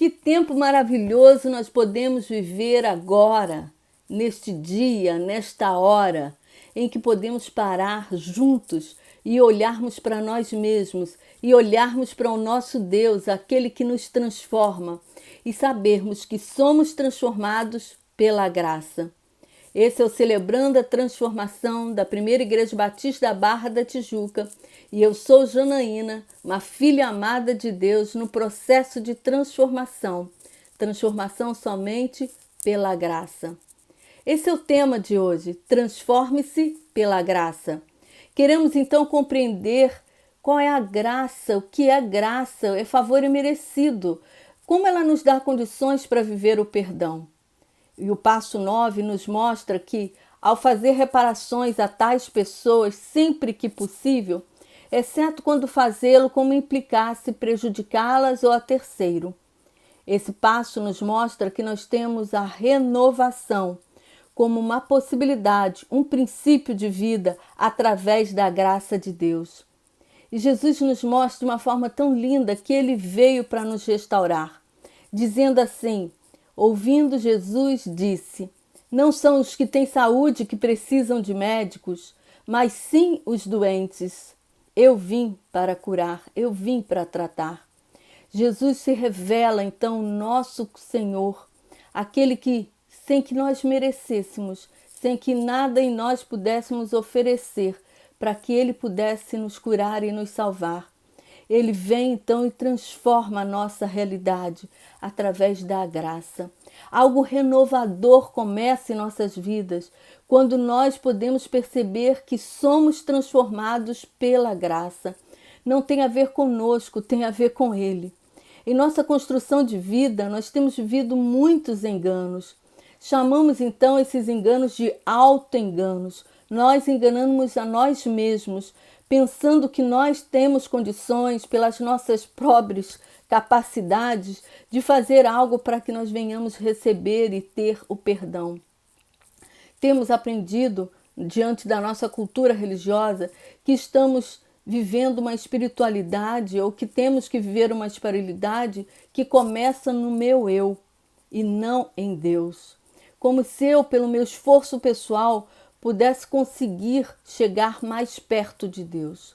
Que tempo maravilhoso nós podemos viver agora, neste dia, nesta hora, em que podemos parar juntos e olharmos para nós mesmos e olharmos para o nosso Deus, aquele que nos transforma, e sabermos que somos transformados pela graça. Esse é o Celebrando a Transformação da Primeira Igreja Batista da Barra da Tijuca, e eu sou Janaína, uma filha amada de Deus no processo de transformação somente pela graça. Esse é o tema de hoje, transforme-se pela graça. Queremos então compreender qual é a graça, o que é graça, é favor imerecido, como ela nos dá condições para viver o perdão. E o passo 9 nos mostra que, ao fazer reparações a tais pessoas sempre que possível, exceto quando fazê-lo como implicasse prejudicá-las ou a terceiro. Esse passo nos mostra que nós temos a renovação como uma possibilidade, um princípio de vida através da graça de Deus. E Jesus nos mostra de uma forma tão linda que ele veio para nos restaurar, dizendo assim: ouvindo Jesus, disse: não são os que têm saúde que precisam de médicos, mas sim os doentes. Eu vim para curar, eu vim para tratar. Jesus se revela então nosso Senhor, aquele que, sem que nós merecêssemos, sem que nada em nós pudéssemos oferecer, para que Ele pudesse nos curar e nos salvar. Ele vem então e transforma a nossa realidade através da graça. Algo renovador começa em nossas vidas quando nós podemos perceber que somos transformados pela graça. Não tem a ver conosco, tem a ver com Ele. Em nossa construção de vida, nós temos vivido muitos enganos. Chamamos então esses enganos de auto-enganos. Nós enganamos a nós mesmos, pensando que nós temos condições, pelas nossas próprias capacidades, de fazer algo para que nós venhamos receber e ter o perdão. Temos aprendido, diante da nossa cultura religiosa, que estamos vivendo uma espiritualidade ou que temos que viver uma espiritualidade que começa no meu eu e não em Deus. Como se eu, pelo meu esforço pessoal, pudesse conseguir chegar mais perto de Deus.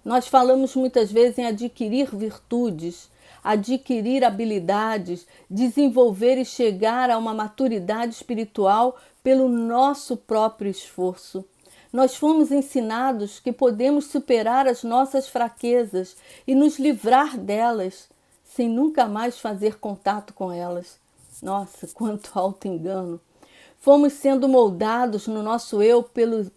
Nós falamos muitas vezes em adquirir virtudes, adquirir habilidades, desenvolver e chegar a uma maturidade espiritual pelo nosso próprio esforço. Nós fomos ensinados que podemos superar as nossas fraquezas e nos livrar delas, sem nunca mais fazer contato com elas. Nossa, quanto auto-engano! Fomos sendo moldados no nosso eu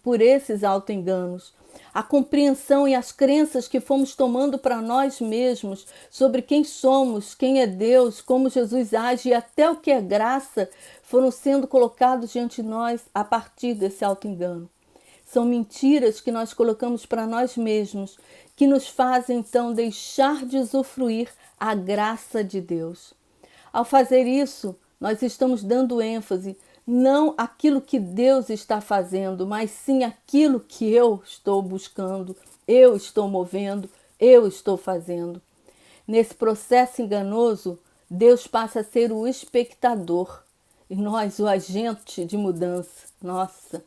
por esses auto-enganos. A compreensão e as crenças que fomos tomando para nós mesmos sobre quem somos, quem é Deus, como Jesus age e até o que é graça foram sendo colocados diante de nós a partir desse auto-engano. São mentiras que nós colocamos para nós mesmos, que nos fazem então deixar de usufruir a graça de Deus. Ao fazer isso, nós estamos dando ênfase não aquilo que Deus está fazendo, mas sim aquilo que eu estou buscando, eu estou movendo, eu estou fazendo. Nesse processo enganoso, Deus passa a ser o espectador e nós o agente de mudança. Nossa!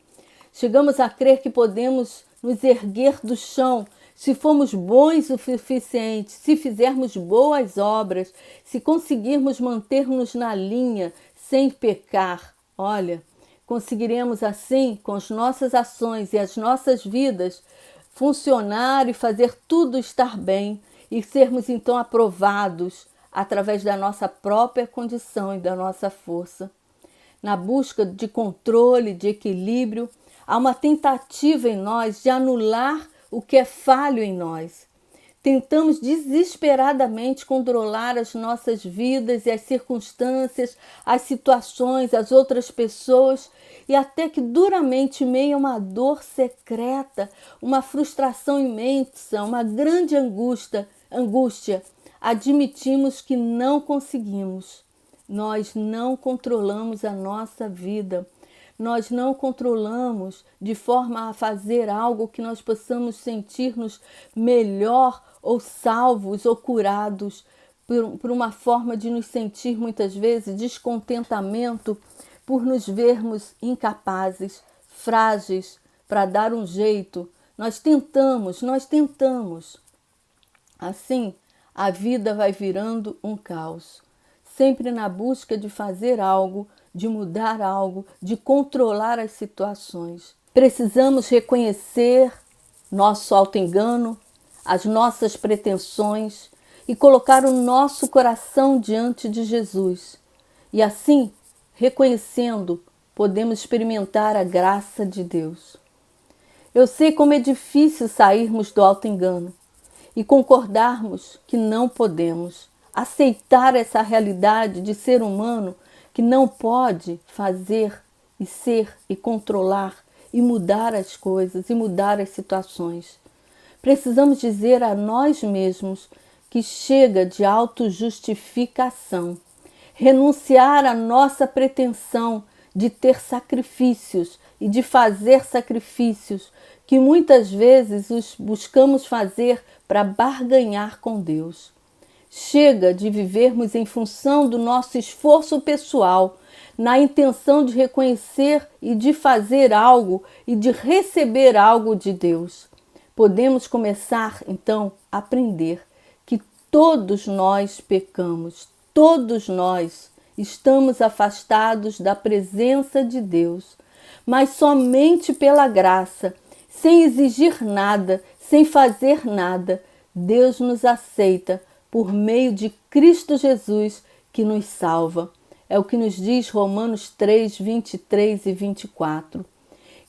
Chegamos a crer que podemos nos erguer do chão se formos bons o suficiente, se fizermos boas obras, se conseguirmos manter-nos na linha sem pecar. Olha, conseguiremos assim, com as nossas ações e as nossas vidas, funcionar e fazer tudo estar bem e sermos então aprovados através da nossa própria condição e da nossa força. Na busca de controle, de equilíbrio, há uma tentativa em nós de anular o que é falho em nós. Tentamos desesperadamente controlar as nossas vidas e as circunstâncias, as situações, as outras pessoas, e até que duramente, em meio a uma dor secreta, uma frustração imensa, uma grande angústia, admitimos que não conseguimos. Nós não controlamos a nossa vida. Nós não controlamos de forma a fazer algo que nós possamos sentir-nos melhor ou salvos ou curados por uma forma de nos sentir muitas vezes descontentamento por nos vermos incapazes, frágeis para dar um jeito. Nós tentamos. Assim, a vida vai virando um caos, sempre na busca de fazer algo, de mudar algo, de controlar as situações. Precisamos reconhecer nosso auto-engano, as nossas pretensões e colocar o nosso coração diante de Jesus. E assim, reconhecendo, podemos experimentar a graça de Deus. Eu sei como é difícil sairmos do auto-engano e concordarmos que não podemos aceitar essa realidade de ser humano que não pode fazer e ser e controlar e mudar as coisas e mudar as situações. Precisamos dizer a nós mesmos que chega de autojustificação, renunciar à nossa pretensão de ter sacrifícios e de fazer sacrifícios que muitas vezes os buscamos fazer para barganhar com Deus. Chega de vivermos em função do nosso esforço pessoal, na intenção de reconhecer e de fazer algo e de receber algo de Deus. Podemos começar, então, a aprender que todos nós pecamos, todos nós estamos afastados da presença de Deus, mas somente pela graça, sem exigir nada, sem fazer nada, Deus nos aceita por meio de Cristo Jesus que nos salva. É o que nos diz Romanos 3, 23 e 24.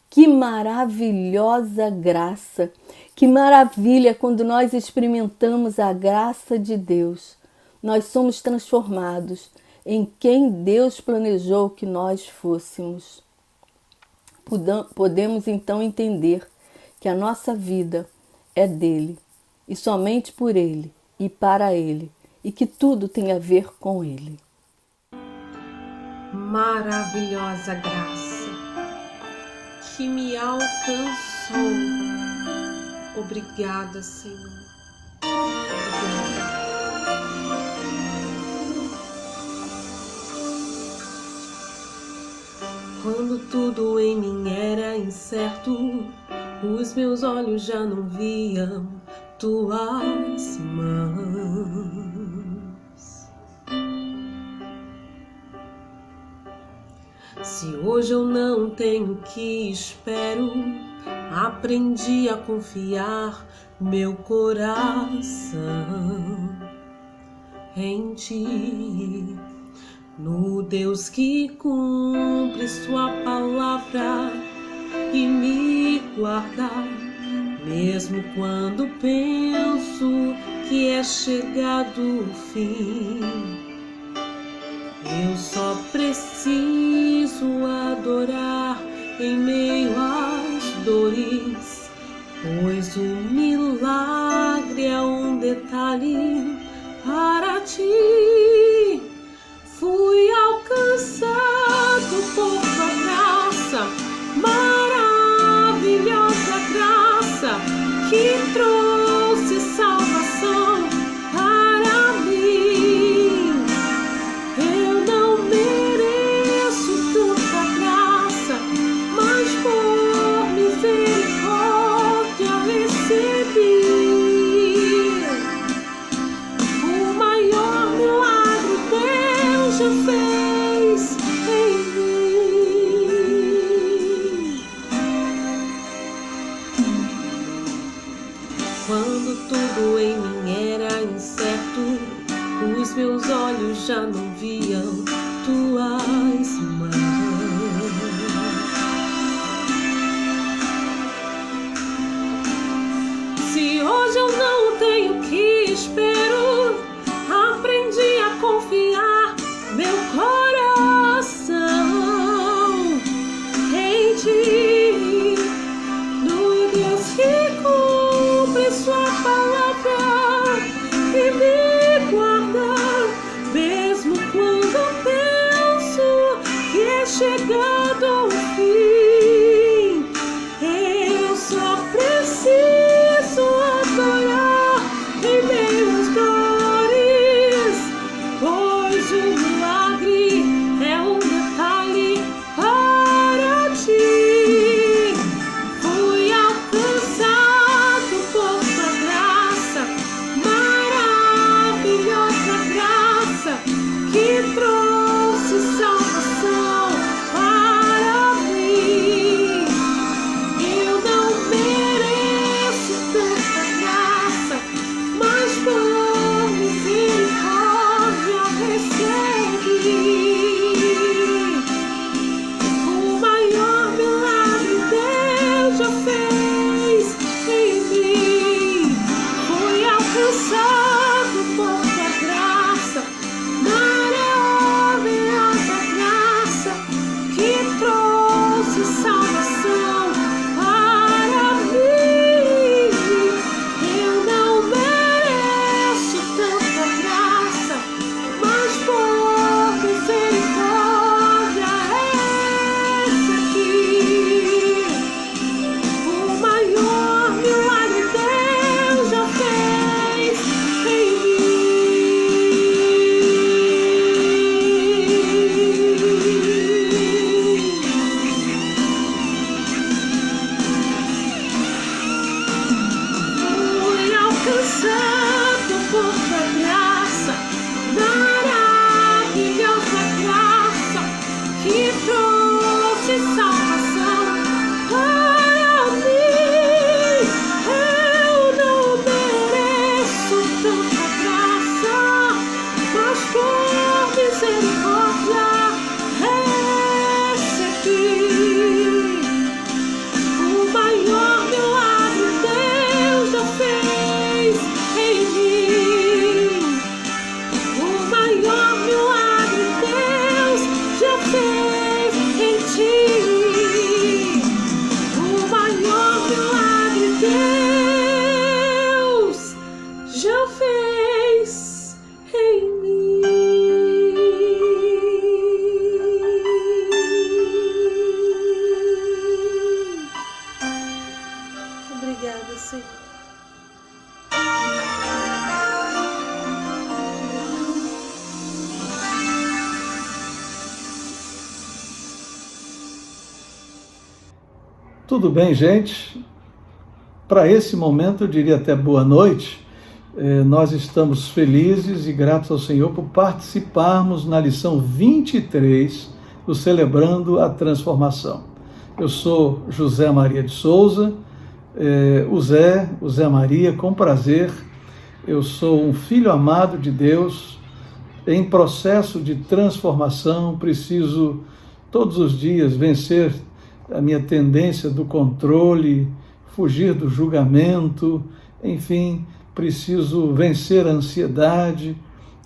Que maravilhosa graça! Que maravilha quando nós experimentamos a graça de Deus. Nós somos transformados em quem Deus planejou que nós fôssemos. Podemos então entender que a nossa vida é dele e somente por ele e para ele, e que tudo tem a ver com ele. Maravilhosa graça que me alcançou. Obrigada, Senhor. Obrigada. Quando tudo em mim era incerto, os meus olhos já não viam tuas mãos. Se hoje eu não tenho o que espero, aprendi a confiar meu coração em ti, no Deus que cumpre sua palavra e me guarda, mesmo quando penso que é chegado o fim. Eu só preciso adorar em meio às dores, pois o milagre é um detalhe para ti. Fui alcançado por tua graça, maravilhosa graça que trouxe salvação para mim. Eu não mereço tanta graça, mas por misericórdia recebi. O maior milagre Deus já fez em mim. Quando tudo em mim era incerto, os meus olhos já não viam tuas mãos. Se hoje eu não tenho o que espero, aprendi a confiar meu coração em ti, no Deus que cumpre sua palavra e me guarda, mesmo quando penso que é chegado o fim. Eu só preciso adorar em meio às dores, hoje um milagre é um detalhe para ti. Fui alcançado por tua graça, maravilhosa graça que trouxe salvação para mim. Eu não mereço tanta graça, mas por misericórdia recebi. O maior milagre Deus já fez em mim. Fui alcançado por tua graça, maravilhosa graça que trouxe salvação para mim. Eu não mereço tanta graça, mas por misericórdia recebi. O maior milagre Deus já fez em Fui alcançado por tua graça, maravilhosa graça que trouxe salvação para mim. Eu não mereço tanta graça, mas por misericórdia recebi. O maior milagre Deus já fez em mim. O maior milagre Deus já fez em ti. O maior milagre Deus já fez em mim. Obrigada, Senhor. Tudo bem, gente? Para esse momento, eu diria até boa noite. Nós estamos felizes e gratos ao Senhor por participarmos na lição 23 do Celebrando a Transformação. Eu sou José Maria de Souza, o Zé Maria, com prazer. Eu sou um filho amado de Deus, em processo de transformação. Preciso todos os dias vencer a minha tendência do controle, fugir do julgamento, enfim, preciso vencer a ansiedade.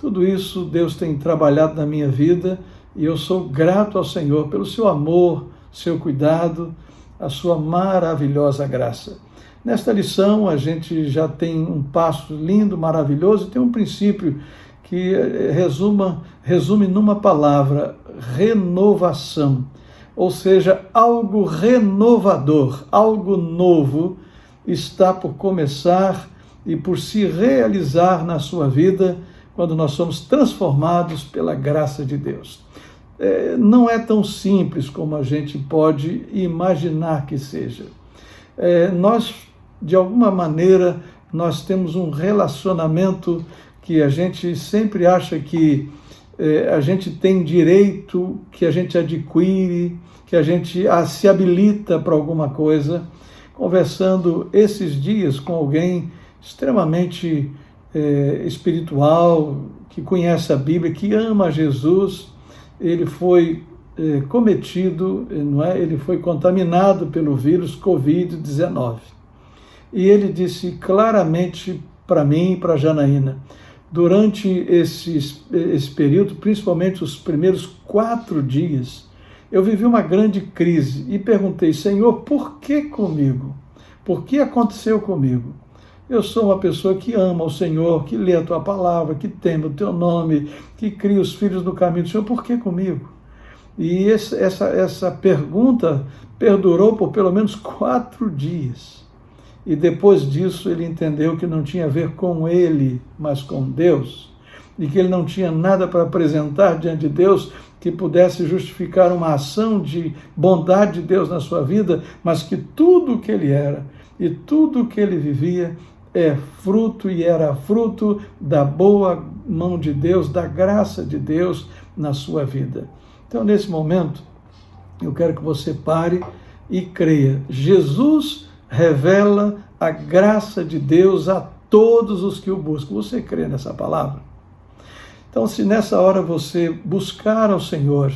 Tudo isso Deus tem trabalhado na minha vida e eu sou grato ao Senhor pelo seu amor, seu cuidado, a sua maravilhosa graça. Nesta lição a gente já tem um passo lindo, maravilhoso, tem um princípio que resume numa palavra: renovação. Ou seja, algo renovador, algo novo está por começar e por se realizar na sua vida quando nós somos transformados pela graça de Deus. Não é tão simples como a gente pode imaginar que seja. Nós, de alguma maneira, nós temos um relacionamento que a gente sempre acha que a gente tem direito, que a gente adquire, que a gente se habilita para alguma coisa. Conversando esses dias com alguém extremamente espiritual, que conhece a Bíblia, que ama Jesus, ele foi cometido, não é? Ele foi contaminado pelo vírus Covid-19. E ele disse claramente para mim e para a Janaína: durante esse período, principalmente os primeiros 4 dias, eu vivi uma grande crise e perguntei: Senhor, por que comigo? Por que aconteceu comigo? Eu sou uma pessoa que ama o Senhor, que lê a Tua palavra, que teme o Teu nome, que cria os filhos no caminho do Senhor. Por que comigo? E essa pergunta perdurou por pelo menos 4 dias. E depois disso ele entendeu que não tinha a ver com ele, mas com Deus. e que ele não tinha nada para apresentar diante de Deus que pudesse justificar uma ação de bondade de Deus na sua vida, mas que tudo o que ele era e tudo o que ele vivia é fruto e era fruto da boa mão de Deus, da graça de Deus na sua vida. Então, nesse momento, eu quero que você pare e creia. Jesus revela a graça de Deus a todos os que o buscam. Você crê nessa palavra? Então, se nessa hora você buscar ao Senhor,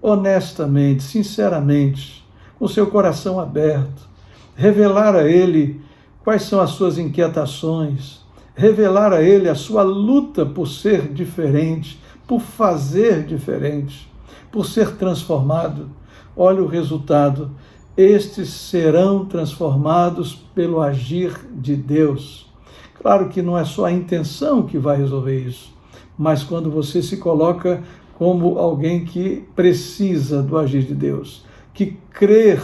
honestamente, sinceramente, com seu coração aberto, revelar a Ele quais são as suas inquietações, revelar a Ele a sua luta por ser diferente, por fazer diferente, por ser transformado, olha o resultado. Estes serão transformados pelo agir de Deus. Claro que não é só a intenção que vai resolver isso, mas quando você se coloca como alguém que precisa do agir de Deus, que crê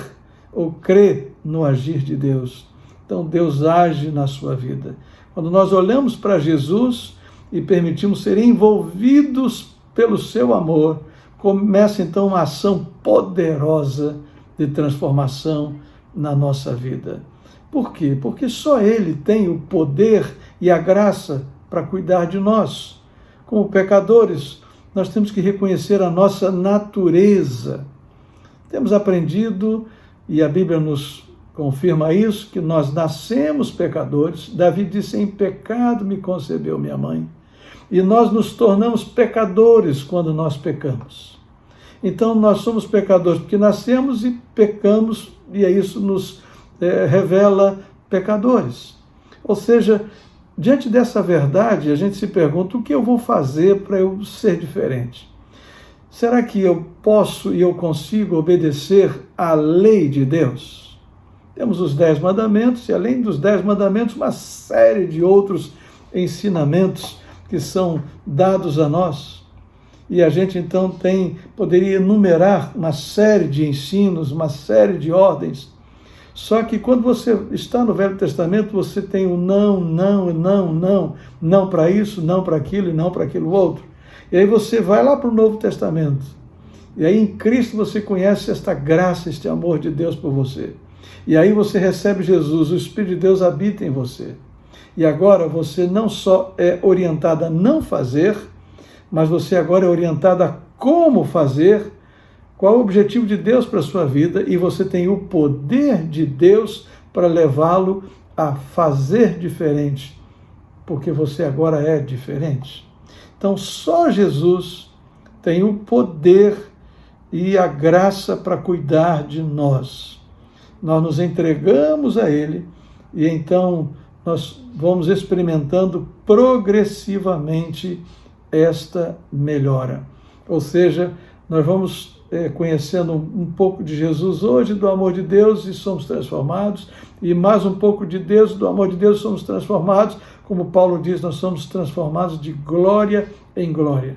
no agir de Deus, então Deus age na sua vida. Quando nós olhamos para Jesus e permitimos ser envolvidos pelo seu amor, começa então uma ação poderosa de transformação na nossa vida. Por quê? Porque só Ele tem o poder e a graça para cuidar de nós. Como pecadores, nós temos que reconhecer a nossa natureza. Temos aprendido, e a Bíblia nos confirma isso, que nós nascemos pecadores. Davi disse: em pecado me concebeu minha mãe. E nós nos tornamos pecadores quando nós pecamos. Então, nós somos pecadores porque nascemos e pecamos, e isso nos revela pecadores. Ou seja, diante dessa verdade, a gente se pergunta: o que eu vou fazer para eu ser diferente? Será que eu posso e eu consigo obedecer à lei de Deus? Temos os 10 mandamentos, e além dos 10 mandamentos, uma série de outros ensinamentos que são dados a nós. E a gente então poderia enumerar uma série de ensinos, uma série de ordens. Só que quando você está no Velho Testamento, você tem o não, não e não, não. Não para isso, não para aquilo e não para aquilo outro. E aí você vai lá para o Novo Testamento. E aí em Cristo você conhece esta graça, este amor de Deus por você. E aí você recebe Jesus, o Espírito de Deus habita em você. E agora você não só é orientado a não fazer, mas você agora é orientado a como fazer, qual é o objetivo de Deus para a sua vida, e você tem o poder de Deus para levá-lo a fazer diferente, porque você agora é diferente. Então, só Jesus tem o poder e a graça para cuidar de nós. Nós nos entregamos a Ele e então nós vamos experimentando progressivamente esta melhora. Ou seja, nós vamos conhecendo um pouco de Jesus hoje, do amor de Deus, e somos transformados, e mais um pouco de Deus, do amor de Deus, somos transformados. Como Paulo diz, nós somos transformados de glória em glória.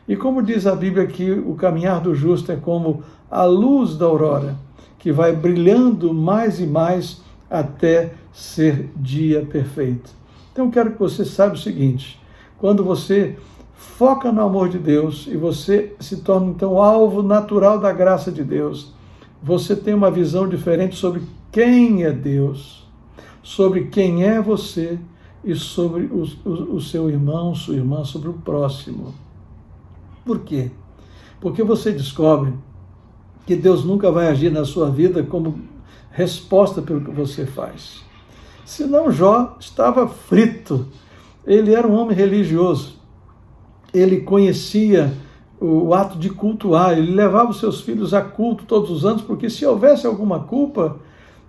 E como diz a Bíblia que o caminhar do justo é como a luz da aurora, que vai brilhando mais e mais até ser dia perfeito. Então eu quero que você saiba o seguinte: quando você foca no amor de Deus e você se torna então alvo natural da graça de Deus, você tem uma visão diferente sobre quem é Deus, sobre quem é você e sobre o seu irmão, sua irmã, sobre o próximo. Por quê? Porque você descobre que Deus nunca vai agir na sua vida como resposta pelo que você faz. Senão Jó estava frito. Ele era um homem religioso. Ele conhecia o ato de cultuar. Ele levava os seus filhos a culto todos os anos, porque se houvesse alguma culpa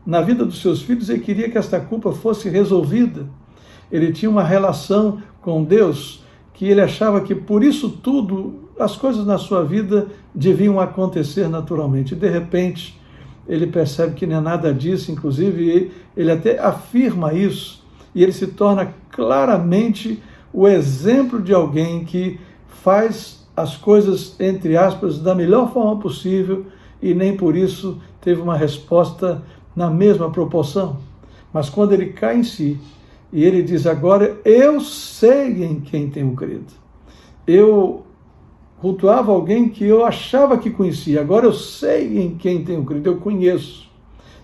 na vida dos seus filhos, ele queria que esta culpa fosse resolvida. Ele tinha uma relação com Deus que ele achava que por isso tudo, as coisas na sua vida deviam acontecer naturalmente. E de repente, ele percebe que não é nada disso, inclusive ele até afirma isso, e ele se torna claramente o exemplo de alguém que faz as coisas, entre aspas, da melhor forma possível, e nem por isso teve uma resposta na mesma proporção. Mas quando ele cai em si, e ele diz: agora eu sei em quem tenho crido. eu cultuava alguém que eu achava que conhecia. Agora eu sei em quem tenho crido, eu conheço.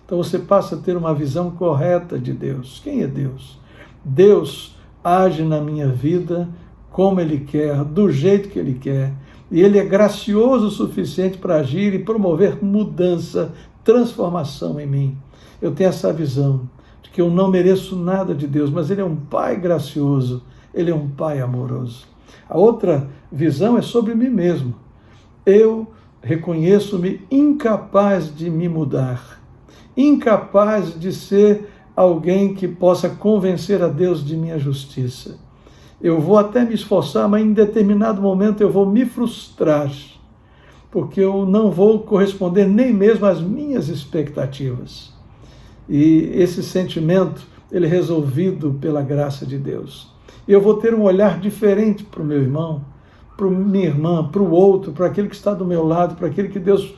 Então você passa a ter uma visão correta de Deus. Quem é Deus? Deus age na minha vida como Ele quer, do jeito que Ele quer. E Ele é gracioso o suficiente para agir e promover mudança, transformação em mim. Eu tenho essa visão de que eu não mereço nada de Deus, mas Ele é um Pai gracioso, Ele é um Pai amoroso. A outra visão é sobre mim mesmo. Eu reconheço-me incapaz de me mudar, incapaz de ser alguém que possa convencer a Deus de minha justiça. Eu vou até me esforçar, mas em determinado momento eu vou me frustrar, porque eu não vou corresponder nem mesmo às minhas expectativas. E esse sentimento, ele é resolvido pela graça de Deus. Eu vou ter um olhar diferente para o meu irmão, para a minha irmã, para o outro, para aquele que está do meu lado, para aquele que Deus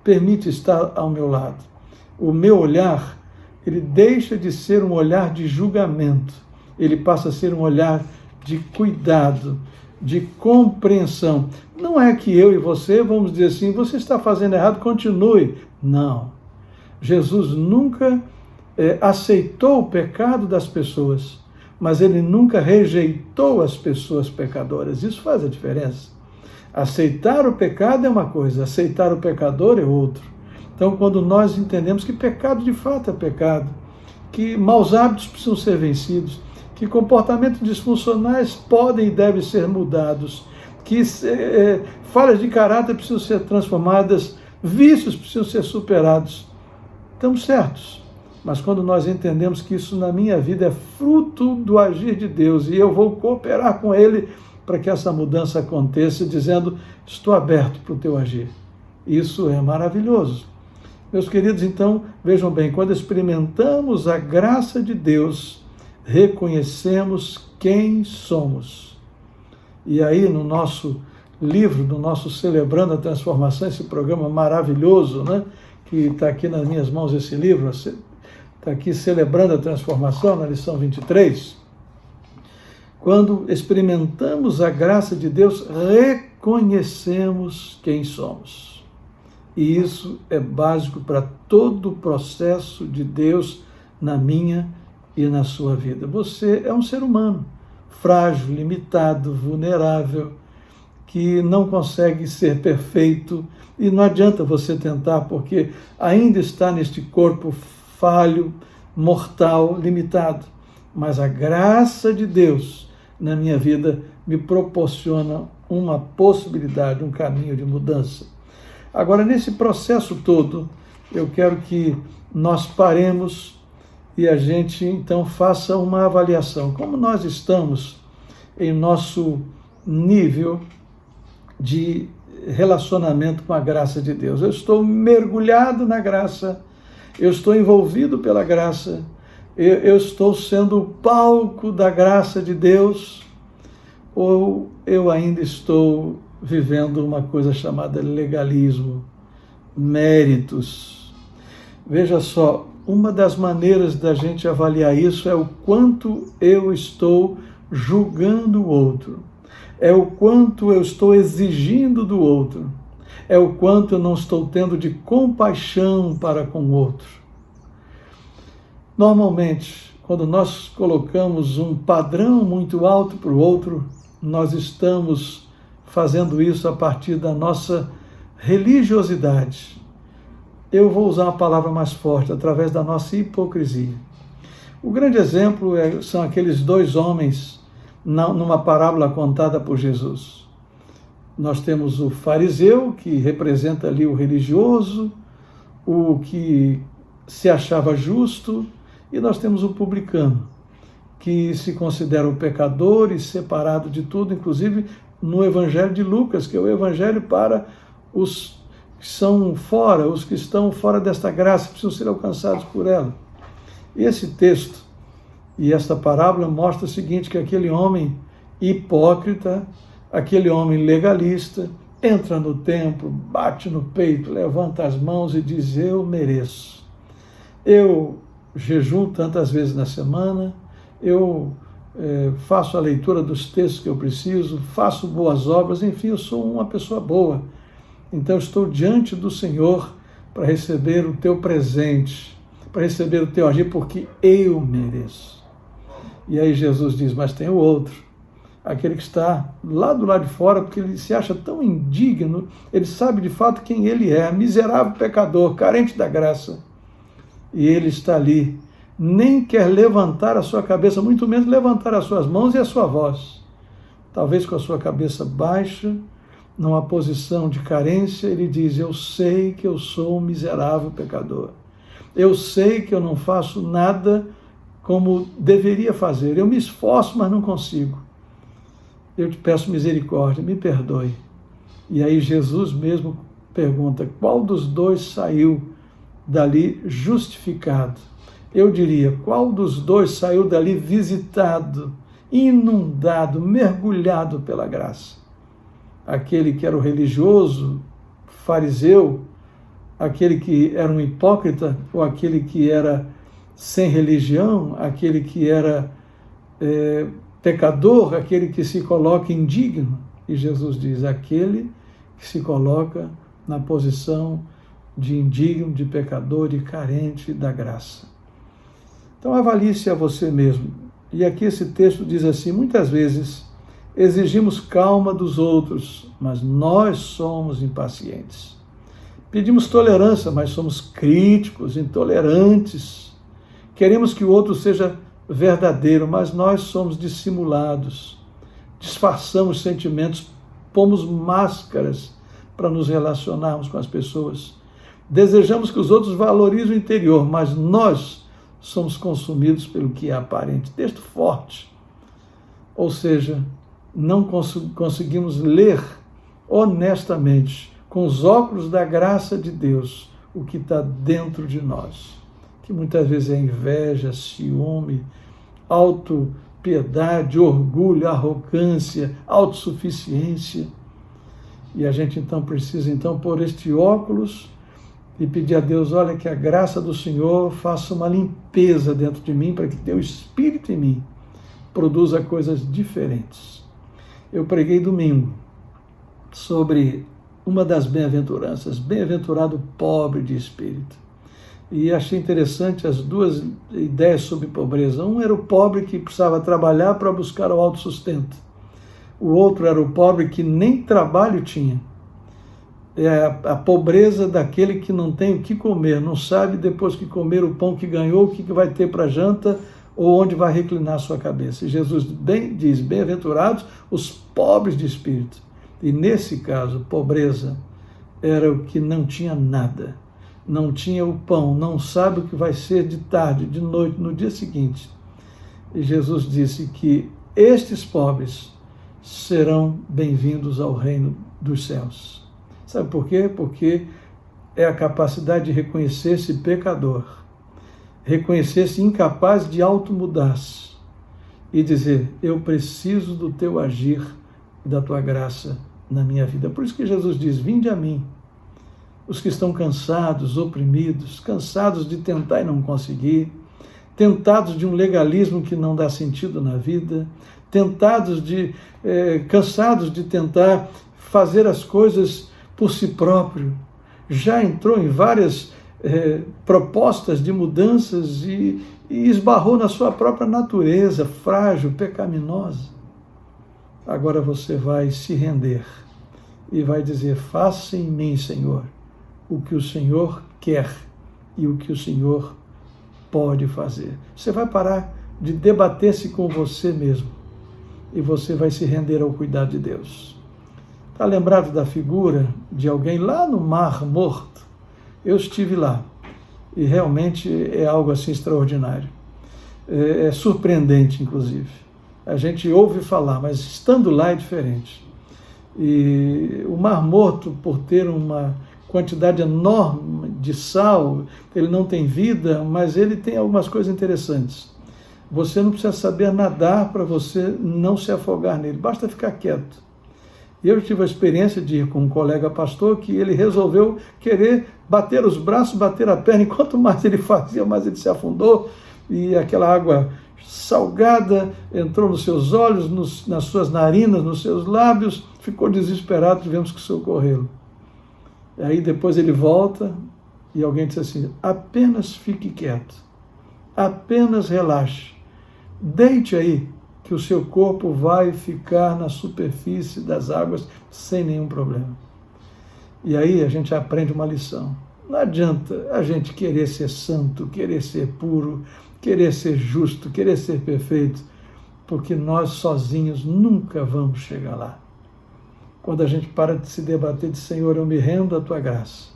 permite estar ao meu lado. O meu olhar, ele deixa de ser um olhar de julgamento, ele passa a ser um olhar de cuidado, de compreensão. Não é que eu e você vamos dizer assim, você está fazendo errado, continue. Não. Jesus nunca aceitou o pecado das pessoas, mas Ele nunca rejeitou as pessoas pecadoras. Isso faz a diferença. Aceitar o pecado é uma coisa, aceitar o pecador é outro. Então, quando nós entendemos que pecado de fato é pecado, que maus hábitos precisam ser vencidos, que comportamentos disfuncionais podem e devem ser mudados, que falhas de caráter precisam ser transformadas, vícios precisam ser superados, estamos certos. Mas quando nós entendemos que isso na minha vida é fruto do agir de Deus e eu vou cooperar com Ele para que essa mudança aconteça, dizendo, estou aberto para o teu agir. Isso é maravilhoso. Meus queridos, então, vejam bem, quando experimentamos a graça de Deus, reconhecemos quem somos. E aí, no nosso livro, no nosso Celebrando a Transformação, esse programa maravilhoso, né, que está aqui nas minhas mãos, esse livro, está aqui Celebrando a Transformação, na lição 23, quando experimentamos a graça de Deus, reconhecemos quem somos. E isso é básico para todo o processo de Deus na minha e na sua vida. Você é um ser humano, frágil, limitado, vulnerável, que não consegue ser perfeito e não adianta você tentar, porque ainda está neste corpo falho, mortal, limitado. Mas a graça de Deus na minha vida me proporciona uma possibilidade, um caminho de mudança. Agora, nesse processo todo, eu quero que nós paremos e a gente, então, faça uma avaliação. Como nós estamos em nosso nível de relacionamento com a graça de Deus? Eu estou mergulhado na graça, eu estou envolvido pela graça, eu estou sendo o palco da graça de Deus, ou eu ainda estou vivendo uma coisa chamada legalismo, méritos? Veja só, uma das maneiras da gente avaliar isso é o quanto eu estou julgando o outro, é o quanto eu estou exigindo do outro, é o quanto eu não estou tendo de compaixão para com o outro. Normalmente, quando nós colocamos um padrão muito alto para o outro, nós estamos fazendo isso a partir da nossa religiosidade. Eu vou usar uma palavra mais forte, através da nossa hipocrisia. O grande exemplo são aqueles dois homens numa parábola contada por Jesus. Nós temos o fariseu, que representa ali o religioso, o que se achava justo, e nós temos o publicano, que se considera um pecador e separado de tudo, inclusive no Evangelho de Lucas, que é o Evangelho para os que são fora, os que estão fora desta graça, precisam ser alcançados por ela. E esse texto e esta parábola mostra o seguinte, que aquele homem hipócrita, aquele homem legalista, entra no templo, bate no peito, levanta as mãos e diz, eu mereço. Eu jejuo tantas vezes na semana, eu faço a leitura dos textos que eu preciso, faço boas obras, enfim, eu sou uma pessoa boa. Então eu estou diante do Senhor para receber o teu presente, para receber o teu agir, porque eu mereço. E aí Jesus diz, mas tem o outro, aquele que está lá do lado de fora, porque ele se acha tão indigno, ele sabe de fato quem ele é, miserável pecador, carente da graça. E ele está ali, nem quer levantar a sua cabeça, muito menos levantar as suas mãos e a sua voz. Talvez com a sua cabeça baixa, numa posição de carência, ele diz, eu sei que eu sou um miserável pecador. Eu sei que eu não faço nada como deveria fazer. Eu me esforço, mas não consigo. Eu te peço misericórdia, me perdoe. E aí Jesus mesmo pergunta, qual dos dois saiu dali justificado? Eu diria, qual dos dois saiu dali visitado, inundado, mergulhado pela graça? Aquele que era o religioso, fariseu, aquele que era um hipócrita, ou aquele que era sem religião, aquele que era pecador, aquele que se coloca indigno? E Jesus diz, aquele que se coloca na posição de indigno, de pecador e carente da graça. Então avalie-se a você mesmo. E aqui esse texto diz assim, muitas vezes exigimos calma dos outros, mas nós somos impacientes. Pedimos tolerância, mas somos críticos, intolerantes. Queremos que o outro seja verdadeiro, mas nós somos dissimulados. Disfarçamos sentimentos, pomos máscaras para nos relacionarmos com as pessoas. Desejamos que os outros valorizem o interior, mas nós somos consumidos pelo que é aparente. Texto forte. Ou seja, não conseguimos ler honestamente, com os óculos da graça de Deus, o que está dentro de nós, que muitas vezes é inveja, ciúme, autopiedade, orgulho, arrogância, autossuficiência. E a gente então precisa pôr este óculos e pedir a Deus, olha, que a graça do Senhor faça uma limpeza dentro de mim, para que teu Espírito em mim produza coisas diferentes. Eu preguei domingo sobre uma das bem-aventuranças, bem-aventurado o pobre de espírito. E achei interessante as duas ideias sobre pobreza. Um era o pobre que precisava trabalhar para buscar o autossustento. O outro era o pobre que nem trabalho tinha. É a pobreza daquele que não tem o que comer, não sabe depois que comer o pão que ganhou, o que vai ter para janta ou onde vai reclinar a sua cabeça. E Jesus diz, bem-aventurados os pobres de espírito. E nesse caso, pobreza era o que não tinha nada, não tinha o pão, não sabe o que vai ser de tarde, de noite, no dia seguinte. E Jesus disse que estes pobres serão bem-vindos ao reino dos céus. Sabe por quê? Porque é a capacidade de reconhecer-se pecador, reconhecer-se incapaz de automudar-se e dizer, eu preciso do teu agir e da tua graça na minha vida. Por isso que Jesus diz, vinde a mim, os que estão cansados, oprimidos, cansados de tentar e não conseguir, tentados de um legalismo que não dá sentido na vida, cansados de tentar fazer as coisas por si próprio, já entrou em várias propostas de mudanças e esbarrou na sua própria natureza frágil, pecaminosa. Agora você vai se render e vai dizer, faça em mim, Senhor, o que o Senhor quer e o que o Senhor pode fazer. Você vai parar de debater-se com você mesmo e você vai se render ao cuidado de Deus. Está lembrado da figura de alguém lá no Mar Morto? Eu estive lá e realmente é algo assim extraordinário. É surpreendente, inclusive. A gente ouve falar, mas estando lá é diferente. E o Mar Morto, por ter uma quantidade enorme de sal, ele não tem vida, mas ele tem algumas coisas interessantes. Você não precisa saber nadar para você não se afogar nele, basta ficar quieto. Eu tive a experiência de ir com um colega pastor que ele resolveu querer bater os braços, bater a perna, e quanto mais ele fazia, mais ele se afundou, e aquela água salgada entrou nos seus olhos, nas suas narinas, nos seus lábios, ficou desesperado, tivemos que socorrê-lo. Aí depois ele volta e alguém disse assim: apenas fique quieto, apenas relaxe, deite aí, que o seu corpo vai ficar na superfície das águas sem nenhum problema. E aí a gente aprende uma lição. Não adianta a gente querer ser santo, querer ser puro, querer ser justo, querer ser perfeito, porque nós sozinhos nunca vamos chegar lá. Quando a gente para de se debater de Senhor, eu me rendo à tua graça,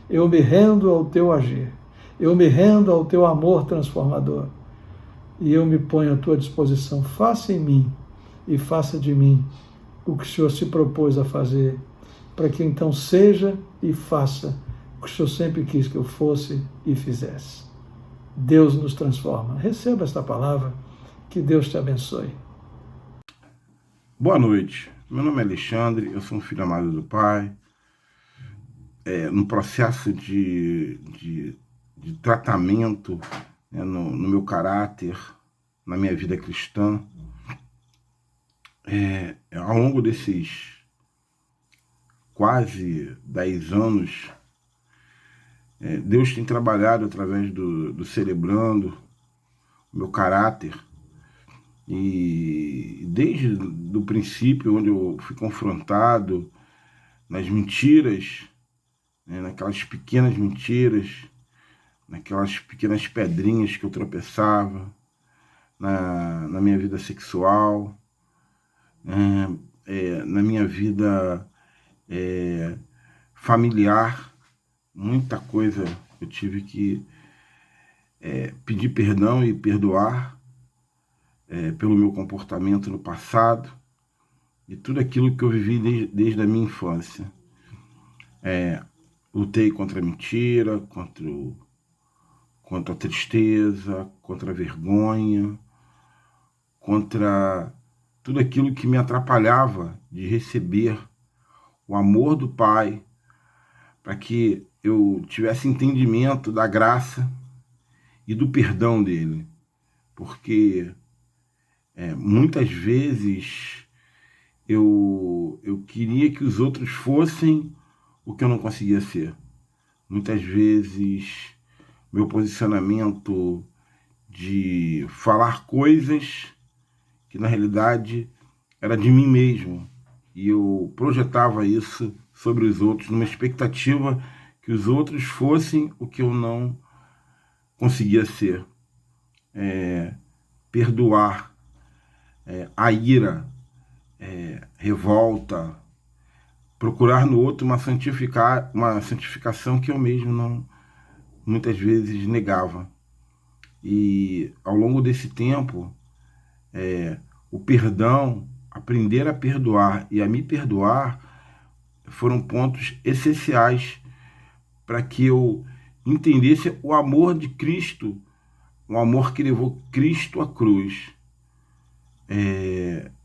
eu me rendo ao teu agir, eu me rendo ao teu amor transformador, e eu me ponho à tua disposição, faça em mim e faça de mim o que o Senhor se propôs a fazer, para que então seja e faça o que o Senhor sempre quis que eu fosse e fizesse. Deus nos transforma. Receba esta palavra, que Deus te abençoe. Boa noite, meu nome é Alexandre, eu sou um filho amado do Pai, no processo de tratamento, no meu caráter, na minha vida cristã. Ao longo desses quase 10 anos, Deus tem trabalhado através do Celebrando o meu caráter, e desde o princípio, onde eu fui confrontado nas mentiras, naquelas pequenas mentiras, naquelas pequenas pedrinhas que eu tropeçava na minha vida sexual, na minha vida familiar, muita coisa eu tive que pedir perdão e perdoar pelo meu comportamento no passado e tudo aquilo que eu vivi desde a minha infância. Lutei contra a mentira, contra a tristeza, contra a vergonha, contra tudo aquilo que me atrapalhava de receber o amor do Pai, para que eu tivesse entendimento da graça e do perdão dele. Porque muitas vezes eu queria que os outros fossem o que eu não conseguia ser. Muitas vezes meu posicionamento de falar coisas que na realidade era de mim mesmo, e eu projetava isso sobre os outros numa expectativa que os outros fossem o que eu não conseguia ser. Perdoar, a ira, revolta, procurar no outro uma santificação que eu mesmo não, muitas vezes, negava. E ao longo desse tempo, o perdão, aprender a perdoar e a me perdoar, foram pontos essenciais para que eu entendesse o amor de Cristo, o amor que levou Cristo à cruz.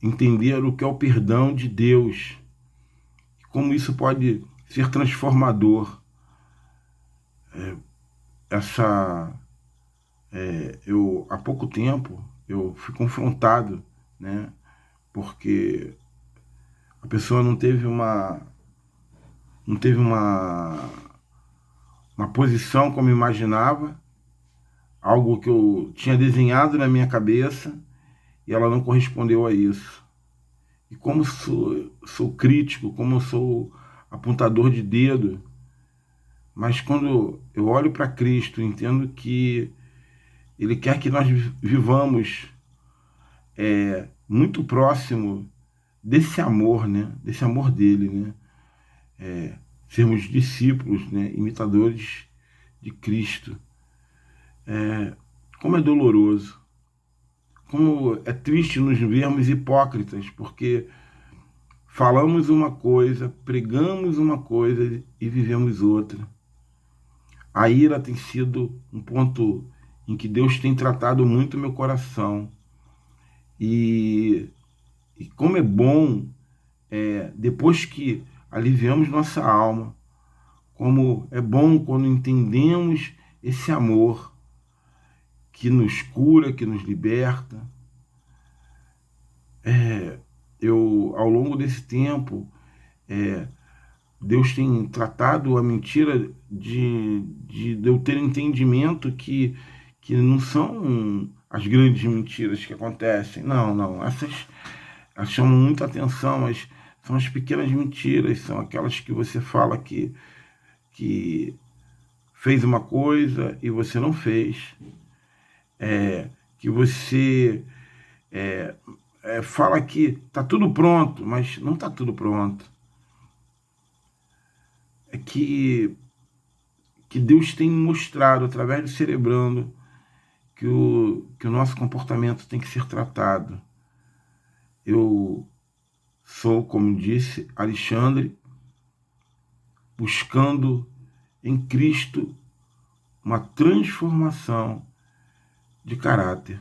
Entender o que é o perdão de Deus, como isso pode ser transformador. Há pouco tempo, eu fui confrontado, porque a pessoa não teve uma posição como imaginava, algo que eu tinha desenhado na minha cabeça, e ela não correspondeu a isso. E como sou crítico, como eu sou apontador de dedo, mas quando eu olho para Cristo, entendo que Ele quer que nós vivamos muito próximo desse amor, desse amor dele, sermos discípulos, imitadores de Cristo. Como é doloroso, como é triste nos vermos hipócritas, porque falamos uma coisa, pregamos uma coisa e vivemos outra. A ira tem sido um ponto em que Deus tem tratado muito meu coração. E como é bom, depois que aliviamos nossa alma, como é bom quando entendemos esse amor que nos cura, que nos liberta. Ao longo desse tempo, Deus tem tratado a mentira de eu ter entendimento que não são as grandes mentiras que acontecem. Não. Essas chamam muita atenção, mas são as pequenas mentiras, são aquelas que você fala que fez uma coisa e você não fez. Que você fala que está tudo pronto, mas não está tudo pronto. Que Deus tem mostrado através do Celebrando que o nosso comportamento tem que ser tratado. Eu sou, como disse Alexandre, buscando em Cristo uma transformação de caráter.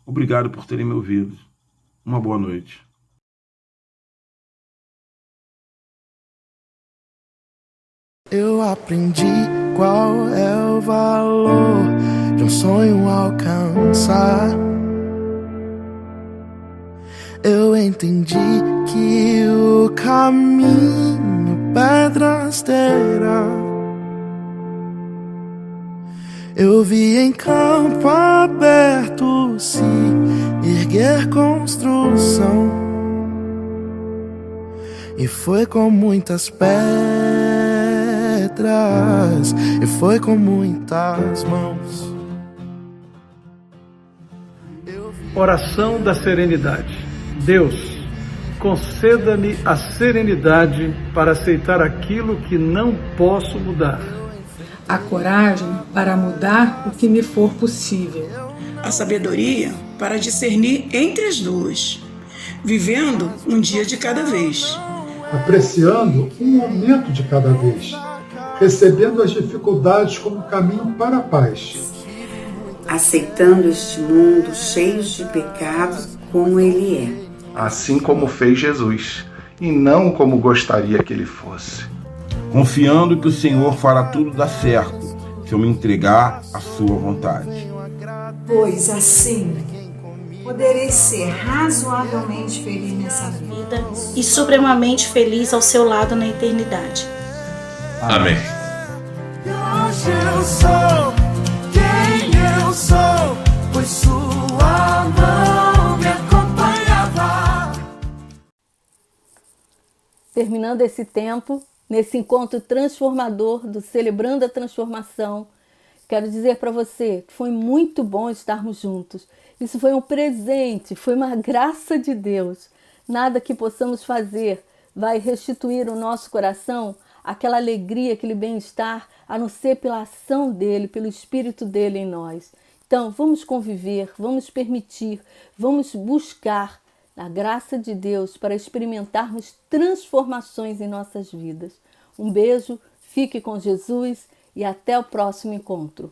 Obrigado por terem me ouvido. Uma boa noite. Eu aprendi qual é o valor de um sonho alcançar. Eu entendi que o caminho pedras terá. Eu vi em campo aberto se erguer construção, e foi com muitas pedras, e foi com muitas mãos. Oração da serenidade. Deus, conceda-me a serenidade para aceitar aquilo que não posso mudar. A coragem para mudar o que me for possível. A sabedoria para discernir entre as duas, vivendo um dia de cada vez. Apreciando um momento de cada vez, recebendo as dificuldades como caminho para a paz. Aceitando este mundo cheio de pecados como ele é. Assim como fez Jesus, e não como gostaria que ele fosse. Confiando que o Senhor fará tudo dar certo, se eu me entregar à sua vontade. Pois assim, poderei ser razoavelmente feliz nessa vida e supremamente feliz ao seu lado na eternidade. Amém. Hoje eu sou quem eu sou, pois sua mão me acompanhava. Terminando esse tempo, nesse encontro transformador do Celebrando a Transformação, quero dizer para você que foi muito bom estarmos juntos. Isso foi um presente, foi uma graça de Deus. Nada que possamos fazer vai restituir o nosso coração aquela alegria, aquele bem-estar, a não ser pela ação dele, pelo Espírito dele em nós. Então, vamos conviver, vamos permitir, vamos buscar a graça de Deus para experimentarmos transformações em nossas vidas. Um beijo, fique com Jesus e até o próximo encontro.